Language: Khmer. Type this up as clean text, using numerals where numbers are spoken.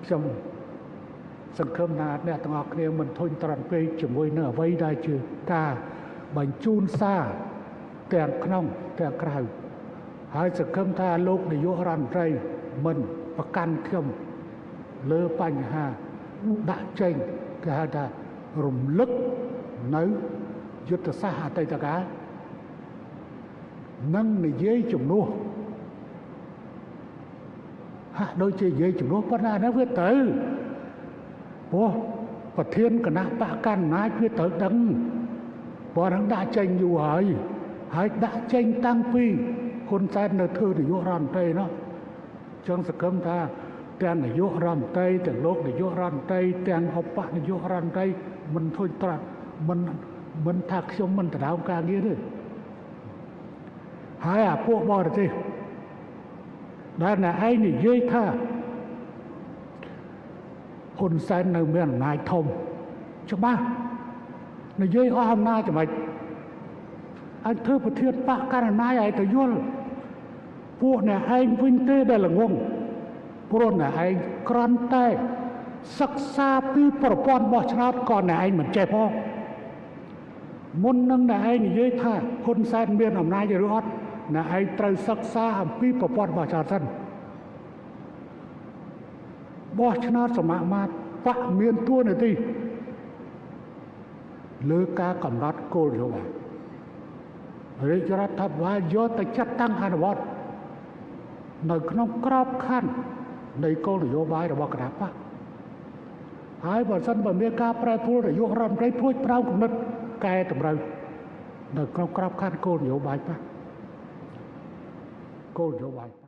ខ្ញុំសង្ឃឹមថាអ្នកទាំងអស់គ្នាមិនធុញទ្រាន់ពេកជាមួយនឹងអ្វីដែលជាការបញ្ជូនសារទាំងក្នុងទាំងក្រៅហើយសង្ឃឹមថាលោកនាយករដ្ឋមន្ត្រីមិនប្រកាន់ខ្ញុំលើបញ្ហាដាក់ចេញគេហៅថារំលឹកនៅយុទ្ធសាស្ត្រអតីតកាលនិងនិយាយជំនួសហាក់ដូចជានិយាយជំនួសប៉ុន្តែអានោះវាត្រូវព្រោះប្រធានគណៈបកកណ្ដាលអំណាចវាត្រូវដឹងព្រោះនឹងដាក់ចេញយូរហើយដាក់ចេញតាំងពីហ៊ុនសែននៅធ្វើនាយករដ្ឋមន្ត្រីនោះចឹងសង្ឃឹមថាទាំងនាយករដ្ឋមន្ត្រីទាំងលោកនាយករដ្ឋមន្ត្រីទាំងឧបនាយករដ្ឋមន្ត្រីមិនធុញទ្រាន់មិនថាខ្ញុំមិនដណ្ដើមការងារទេហើយអាពួកបរទេសដែលអ្នកឯងនិយាយថាហ៊ុនសែននៅមានអំណាចធំច្បាស់និយាយអស់អំណាចចំណេចអញធ្វើប្រធានបកកណ្ដាលអំណាចឲ្យទៅយល់ពួកអ្នកឯងវិញទេដែលល្ងងព្រោះអ្នកឯងគ្រាន់តែសិក្សាពីប្រព័ន្ធបោះឆ្នោតក៏អ្នកឯងមិនចេះផងមុននឹងអ្នកឯងនិយាយថាហ៊ុនសែនមានអំណាចឬអត់អ្នកឯងត្រូវសិក្សាអំពីប្រព័ន្ធបោះឆ្នោតសិនបោះឆ្នោតសមាមាត្របកមានតួនាទីលើការកំណត់គោលនយោបាយរាជរដ្ឋាភិបាលយកទៅចាត់តាំងអនុវត្តនៅក្នុងក្របខ័ណ្ឌនៃគោលនយោបាយរបស់គណៈបកហើយបើសិនបើមានការប្រែប្រួលនាយករដ្ឋមន្ត្រីព្រួយប្រោមគំនិតកែតម្រូវនៅក្នុងក្របខ័ណ្ឌគោលនយោបាយបកគោលនយោបាយ